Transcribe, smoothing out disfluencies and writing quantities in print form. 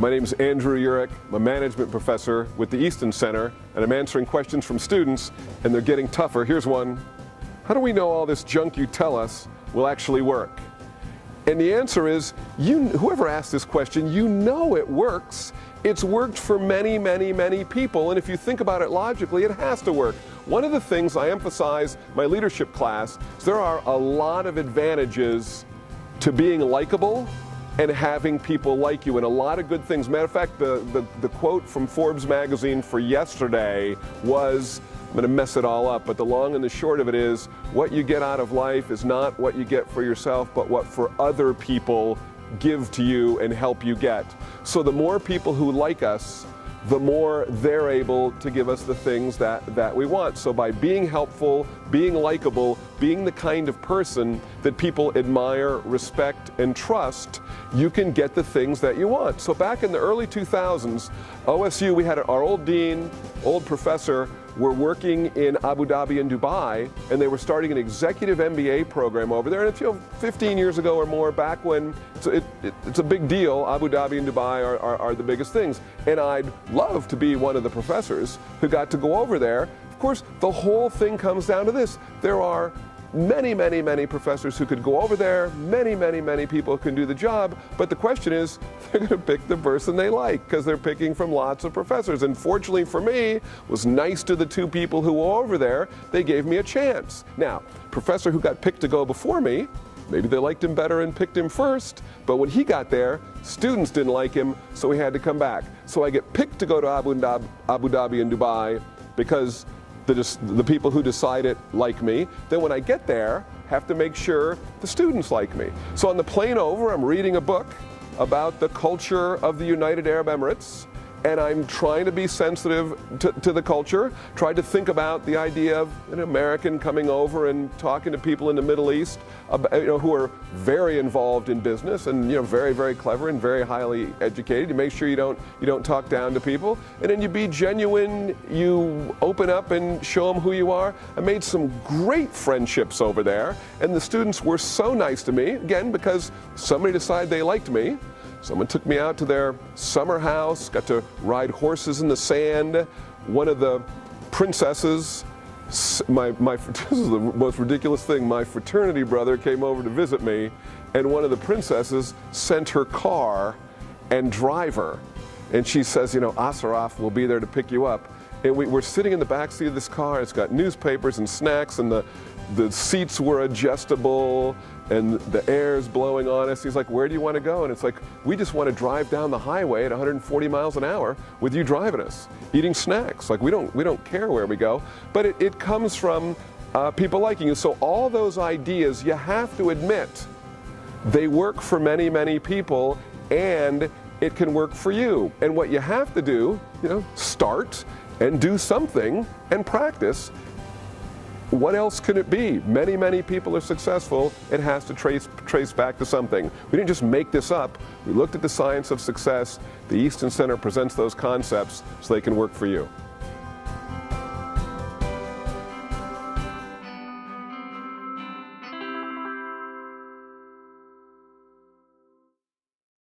My name is Andrew Urich. I'm a management professor with the Eastin Center, and I'm answering questions from students, and they're getting tougher. Here's one. How do we know all this junk you tell us will actually work? And the answer is, whoever asked this question, you know it works. It's worked for many, many, many people, and if you think about it logically, it has to work. One of the things I emphasize in my leadership class is there are a lot of advantages to being likable and having people like you, and a lot of good things. Matter of fact, the quote from Forbes magazine for yesterday was, I'm going to mess it all up, but the long and the short of it is, what you get out of life is not what you get for yourself, but what for other people give to you and help you get. So the more people who like us, the more they're able to give us the things that we want. So by being helpful, being likable, being the kind of person that people admire, respect, and trust, you can get the things that you want. So back in the early 2000s, OSU, we had our old dean, old professor, were working in Abu Dhabi and Dubai, and they were starting an executive MBA program over there. And it's 15 years ago or more, back when it's a big deal. Abu Dhabi and Dubai are the biggest things. And I'd love to be one of the professors who got to go over there. Of course, the whole thing comes down to this. There are many, many, many professors who could go over there, many, many, many people can do the job, but the question is, they're going to pick the person they like, because they're picking from lots of professors. And fortunately for me, it was nice to the two people who were over there, they gave me a chance. Now, professor who got picked to go before me, maybe they liked him better and picked him first, but when he got there, students didn't like him, so he had to come back. So I get picked to go to Abu Dhabi and Dubai because the people who decide it like me. Then when I get there, have to make sure the students like me. So on the plane over, I'm reading a book about the culture of the United Arab Emirates, and I'm trying to be sensitive to the culture, tried to think about the idea of an American coming over and talking to people in the Middle East who are very involved in business and very, very clever and very highly educated. You make sure you don't talk down to people, and then you be genuine, you open up and show them who you are. I made some great friendships over there, and the students were so nice to me, again, because somebody decided they liked me. Someone took me out to their summer house, got to ride horses in the sand. One of the princesses, this is the most ridiculous thing, my fraternity brother came over to visit me, and one of the princesses sent her car and driver. And she says, Asaraf will be there to pick you up. And we're sitting in the backseat of this car, it's got newspapers and snacks, and the seats were adjustable, and the air's blowing on us. He's like, where do you want to go? And it's like, we just want to drive down the highway at 140 miles an hour with you driving us, eating snacks. Like, we don't care where we go. But it comes from people liking you. So all those ideas, you have to admit, they work for many, many people, and it can work for you. And what you have to do, start and do something and practice. What else can it be? Many, many people are successful. It has to trace back to something. We didn't just make this up. We looked at the science of success. The Eastin Center presents those concepts so they can work for you.